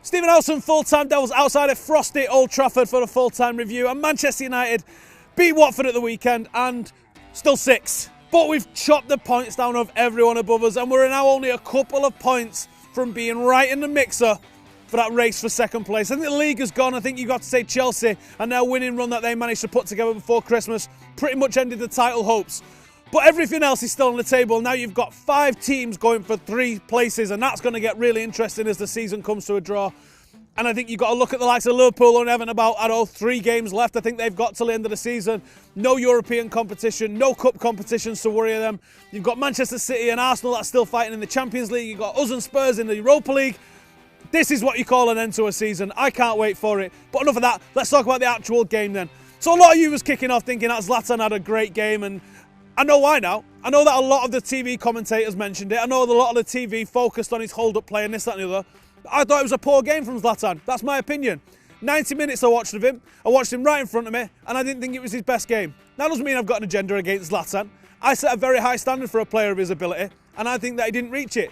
Stephen Howson, full-time Devils outside at frosty Old Trafford for a full-time review, and Manchester United beat Watford at the weekend and still 6th. But we've chopped the points down of everyone above us, and we're now only a couple of points from being right in the mixer for that race for second place. I think the league has gone. I think you've got to say Chelsea and their winning run that they managed to put together before Christmas pretty much ended the title hopes. But everything else is still on the table. Now you've got 5 teams going for 3 places, and that's going to get really interesting as the season comes to a draw. And I think you've got to look at the likes of Liverpool and Everton about, 3 games left. I think they've got till the end of the season. No European competition, no cup competitions to worry them. You've got Manchester City and Arsenal that's still fighting in the Champions League. You've got us and Spurs in the Europa League. This is what you call an end to a season. I can't wait for it. But enough of that. Let's talk about the actual game then. So a lot of you was kicking off thinking that Zlatan had a great game, and I know why now. I know that a lot of the TV commentators mentioned it. I know that a lot of the TV focused on his hold-up play and this, that and the other. I thought it was a poor game from Zlatan. That's my opinion. 90 minutes I watched of him. I watched him right in front of me, and I didn't think it was his best game. That doesn't mean I've got an agenda against Zlatan. I set a very high standard for a player of his ability, and I think that he didn't reach it.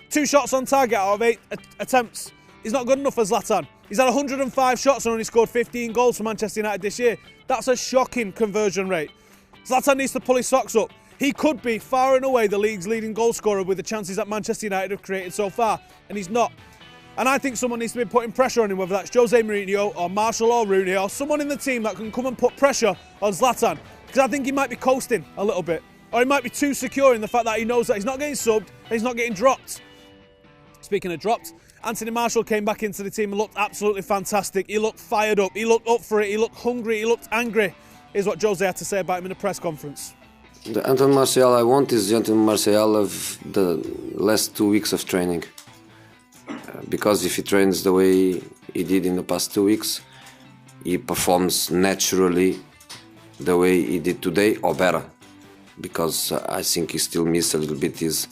2 shots on target out of 8 attempts is not good enough for Zlatan. He's had 105 shots and only scored 15 goals for Manchester United this year. That's a shocking conversion rate. Zlatan needs to pull his socks up. He could be far and away the league's leading goal scorer with the chances that Manchester United have created so far, and he's not. And I think someone needs to be putting pressure on him, whether that's Jose Mourinho or Marshall or Rooney or someone in the team that can come and put pressure on Zlatan, because I think he might be coasting a little bit, or he might be too secure in the fact that he knows that he's not getting subbed and he's not getting dropped. Speaking of dropped, Anthony Marshall came back into the team and looked absolutely fantastic. He looked fired up, he looked up for it, he looked hungry, he looked angry. Here's what Jose had to say about him in a press conference. The Anthony Martial I want is the Anthony Martial of the last 2 weeks of training. Because if he trains the way he did in the past 2 weeks, he performs naturally the way he did today, or better. Because I think he still missed a little bit his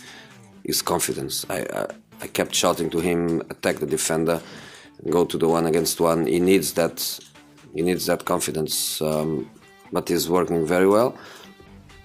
confidence. I kept shouting to him, attack the defender, go to the 1-against-1. He needs that confidence, but he's working very well.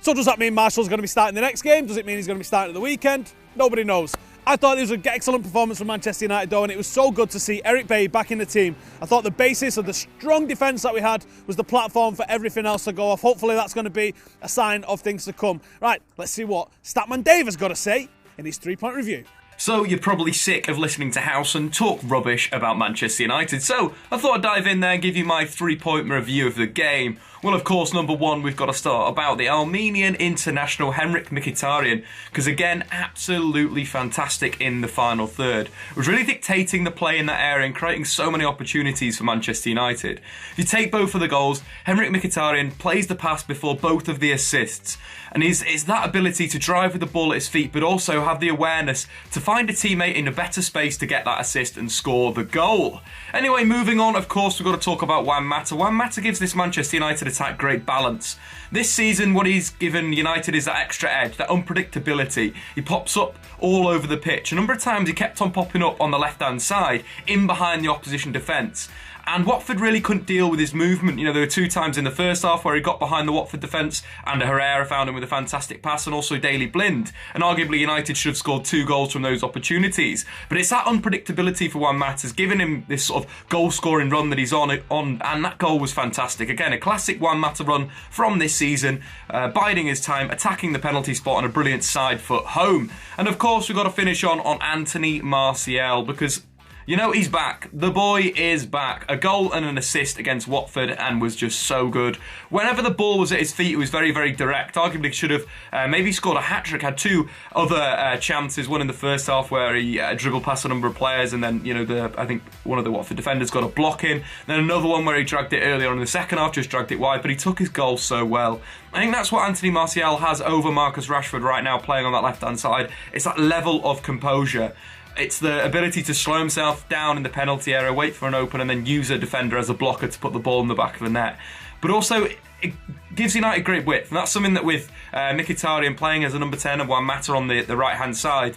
So does that mean Marshall's going to be starting the next game? Does it mean he's going to be starting at the weekend? Nobody knows. I thought it was an excellent performance from Manchester United though, and it was so good to see Eric Bailly back in the team. I thought the basis of the strong defence that we had was the platform for everything else to go off. Hopefully that's going to be a sign of things to come. Right, let's see what Statman Dave has got to say in his 3-point review. So you're probably sick of listening to Howson talk rubbish about Manchester United, so I thought I'd dive in there and give you my 3-point review of the game. Well, of course, number 1, we've got to start about the Armenian international Henrik Mkhitaryan, because again, absolutely fantastic in the final third. Was really dictating the play in that area and creating so many opportunities for Manchester United. If you take both of the goals, Henrik Mkhitaryan plays the pass before both of the assists, and is that ability to drive with the ball at his feet, but also have the awareness to find a teammate in a better space to get that assist and score the goal. Anyway, moving on, of course, we've got to talk about Juan Mata. Juan Mata gives this Manchester United attack great balance. This season, what he's given United is that extra edge, that unpredictability. He pops up all over the pitch. A number of times he kept on popping up on the left-hand side, in behind the opposition defence. And Watford really couldn't deal with his movement. You know, there were 2 times in the first half where he got behind the Watford defence, and Herrera found him with a fantastic pass, and also Daley Blind. And arguably United should have scored 2 goals from those opportunities. But it's that unpredictability for Juan Mata has given him this sort of goal-scoring run that he's on, and that goal was fantastic. Again, a classic Juan Mata run from this season, biding his time, attacking the penalty spot on a brilliant side foot home. And of course, we've got to finish on Anthony Martial, because you know, he's back. The boy is back. A goal and an assist against Watford, and was just so good. Whenever the ball was at his feet, it was very, very direct. Arguably should have maybe scored a hat-trick. Had 2 other chances. One in the first half where he dribbled past a number of players, and then, you know, I think one of the Watford defenders got a block in. Then another one where he dragged it earlier on in the second half, just dragged it wide, but he took his goal so well. I think that's what Anthony Martial has over Marcus Rashford right now, playing on that left-hand side. It's that level of composure. It's the ability to slow himself down in the penalty area, wait for an open, and then use a defender as a blocker to put the ball in the back of the net. But also, it gives United great width, and that's something that with Mkhitaryan playing as a number 10 and Juan Mata on the right-hand side,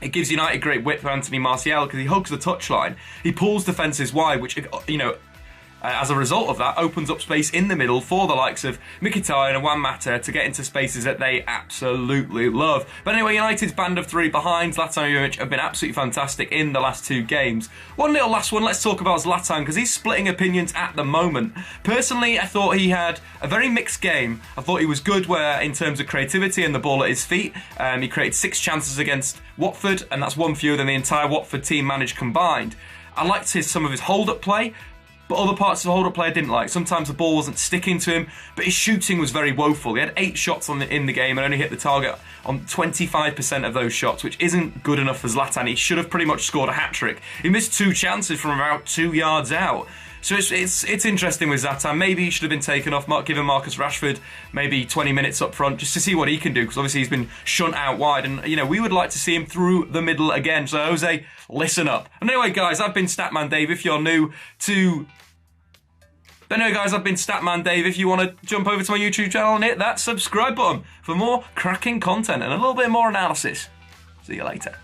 it gives United great width for Anthony Martial, because he hugs the touchline, he pulls defences wide, which, you know, as a result of that, opens up space in the middle for the likes of Mkhitaryan and Juan Mata to get into spaces that they absolutely love. But anyway, United's band of three behind Zlatan Ibrahimovic have been absolutely fantastic in the last 2 games. One little last one, let's talk about Zlatan, because he's splitting opinions at the moment. Personally, I thought he had a very mixed game. I thought he was good in terms of creativity and the ball at his feet. He created 6 chances against Watford, and that's one fewer than the entire Watford team managed combined. I liked some of his hold-up play, but other parts of the hold-up play I didn't like. Sometimes the ball wasn't sticking to him, but his shooting was very woeful. He had 8 shots in the game and only hit the target on 25% of those shots, which isn't good enough for Zlatan. He should have pretty much scored a hat-trick. He missed 2 chances from about 2 yards out. So it's interesting with Zlatan. Maybe he should have been taken off, given Marcus Rashford maybe 20 minutes up front just to see what he can do, because obviously he's been shunt out wide, and we would like to see him through the middle again. So Jose, listen up. And anyway, guys, I've been Statman Dave. If you're new to... I've been Statman Dave. If you want to jump over to my YouTube channel and hit that subscribe button for more cracking content and a little bit more analysis. See you later.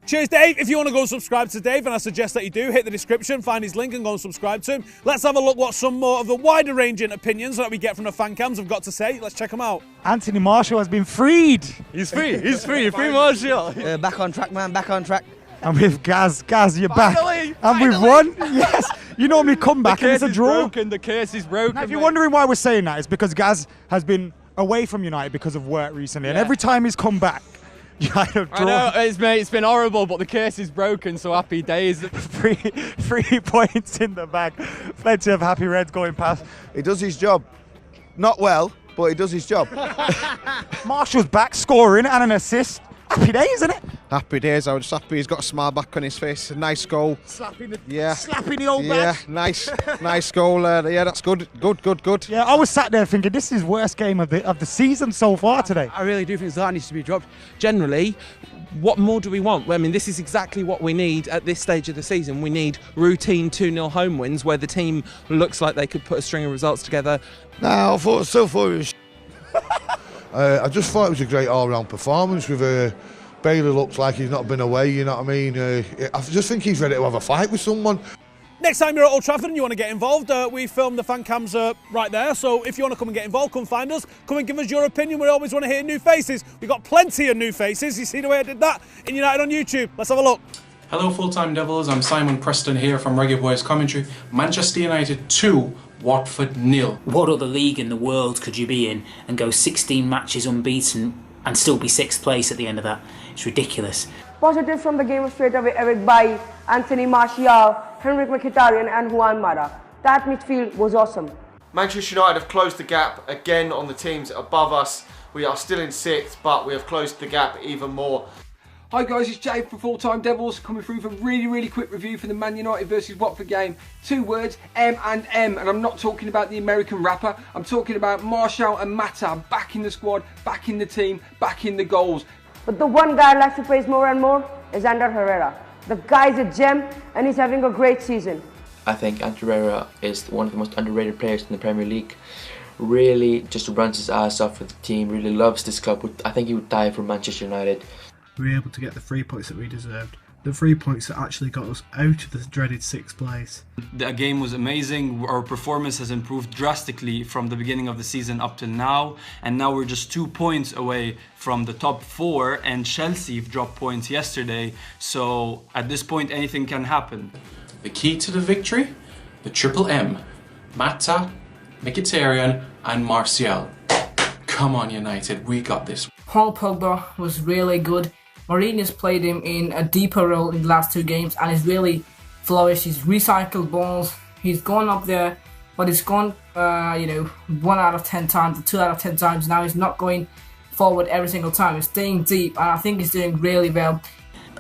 Cheers, Dave. If you want to go and subscribe to Dave, and I suggest that you do, hit the description, find his link and go and subscribe to him. Let's have a look what some more of the wider ranging opinions that we get from the fan cams have got to say. Let's check them out. Anthony Martial has been freed. He's free. Free Martial. Back on track, man. Back on track. And with Gaz, you're back. And we've won. Yes. You normally come back and it's a draw. The curse is broken. Now, if you're wondering why we're saying that, it's because Gaz has been away from United because of work recently. And every time he's come back, United have drawn. I know, it's been horrible, but the curse is broken, so happy days. 3 points in the bag. Plenty of happy Reds going past. He does his job. Not well, but he does his job. Martial's back, scoring and an assist. Happy days, isn't it? Happy days. I was just happy he's got a smile back on his face. A nice goal. Slapping the old bag. Yeah, nice goal. Yeah, that's good. Good. Yeah, I was sat there thinking this is his worst game of the season so far today. I really do think Zlatan needs to be dropped. Generally, what more do we want? I mean, this is exactly what we need at this stage of the season. We need routine 2-0 home wins where the team looks like they could put a string of results together. No, I still thought it was I just thought it was a great all-round performance with Bailey looks like he's not been away, you know what I mean? I just think he's ready to have a fight with someone. Next time you're at Old Trafford and you want to get involved, we filmed the fan cams right there, so if you want to come and get involved, come find us, come and give us your opinion. We always want to hear new faces. We've got plenty of new faces. You see the way I did that in United on YouTube. Let's have a look. Hello full-time Devils, I'm Simon Preston here from Reggae Boys Commentary. Manchester United 2, Watford 0. What other league in the world could you be in and go 16 matches unbeaten and still be 6th place at the end of that? It's ridiculous. Positives from the game straight away by Anthony Martial, Henrik Mkhitaryan and Juan Mata. That midfield was awesome. Manchester United have closed the gap again on the teams above us. We are still in 6th, but we have closed the gap even more. Hi guys, it's Jay from Full Time Devils coming through for a really quick review for the Man United versus Watford game. 2 words, M and M, and I'm not talking about the American rapper. I'm talking about Martial and Mata back in the squad, back in the team, back in the goals. But the one guy I'd like to praise more and more is Ander Herrera. The guy's a gem and he's having a great season. I think Ander Herrera is one of the most underrated players in the Premier League. Really just runs his ass off for the team, really loves this club. I think he would die for Manchester United. We were able to get the 3 points that we deserved. The 3 points that actually got us out of the dreaded 6th place. The game was amazing. Our performance has improved drastically from the beginning of the season up till now. And now we're just 2 points away from the top 4, and Chelsea dropped points yesterday. So at this point, anything can happen. The key to the victory? The triple M. Mata, Mkhitaryan and Martial. Come on United, we got this. Paul Pogba was really good. Mourinho's played him in a deeper role in the last 2 games and he's really flourished. He's recycled balls. He's gone up there, but he's gone, 1 out of 10 times, or 2 out of 10 times. Now he's not going forward every single time. He's staying deep, and I think he's doing really well.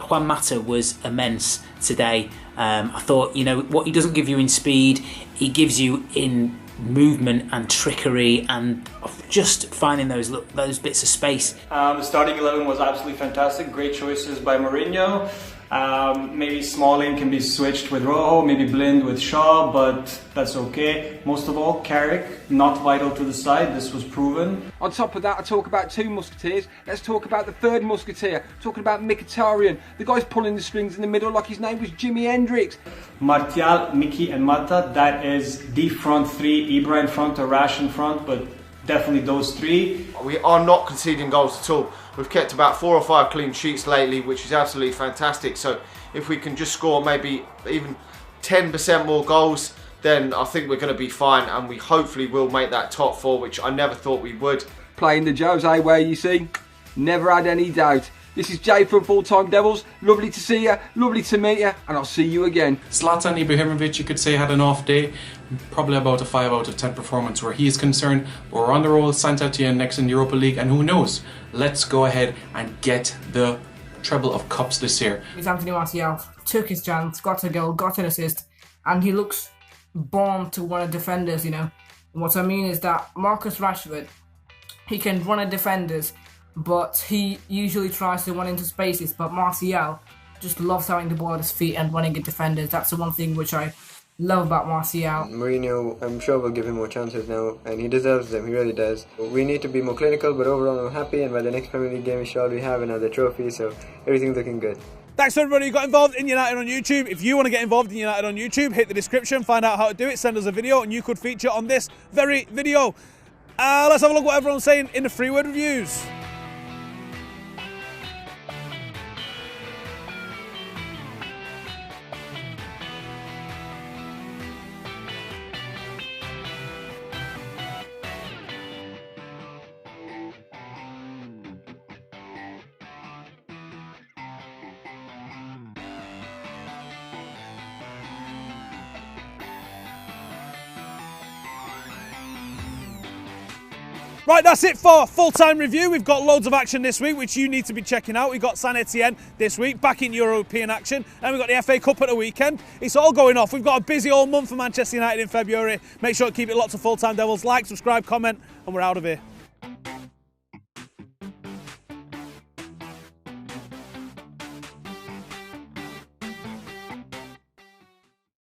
Juan Mata was immense today. I thought, what he doesn't give you in speed, he gives you in movement and trickery and just finding those bits of space. The starting 11 was absolutely fantastic. Great choices by Mourinho. Maybe Smalling can be switched with Rojo, maybe Blind with Shaw, but that's okay. Most of all, Carrick, not vital to the side, this was proven. On top of that, I talk about two musketeers. Let's talk about the third musketeer. Talking about Mkhitaryan. The guy's pulling the strings in the middle like his name was Jimi Hendrix. Martial, Mickey and Mata, that is the front three. Ibra in front, Arash in front, but definitely those three. We are not conceding goals at all. We've kept about 4 or 5 clean sheets lately, which is absolutely fantastic. So if we can just score maybe even 10% more goals, then I think we're going to be fine, and we hopefully will make that top 4, which I never thought we would. Playing the Jose way, you see. Never had any doubt. This is Jay from Full Time Devils. Lovely to see you, lovely to meet you, and I'll see you again. Zlatan Ibrahimovic, you could say, had an off day. Probably about a 5 out of 10 performance where he is concerned. But we're on the roll, Saint-Etienne next in the Europa League, and who knows? Let's go ahead and get the treble of cups this year. It's Anthony Martial. Took his chance, got a goal, got an assist, and he looks born to run a defenders, you know. And what I mean is that Marcus Rashford, he can run at defenders, but he usually tries to run into spaces. But Martial just loves having the ball at his feet and running at defenders. That's the one thing which I love about Martial. Mourinho, I'm sure, will give him more chances now, and he deserves them, he really does. We need to be more clinical, but overall I'm happy, and by the next Premier League game, sure we have another trophy, so everything's looking good. Thanks to everybody who got involved in United on YouTube. If you want to get involved in United on YouTube, hit the description, find out how to do it, send us a video, and you could feature on this very video. Let's have a look at what everyone's saying in the free word reviews. Right, that's it for full-time review. We've got loads of action this week, which you need to be checking out. We've got Saint-Etienne this week, back in European action, and we've got the FA Cup at the weekend. It's all going off. We've got a busy old month for Manchester United in February. Make sure to keep it lots of full-time Devils. Like, subscribe, comment, and we're out of here.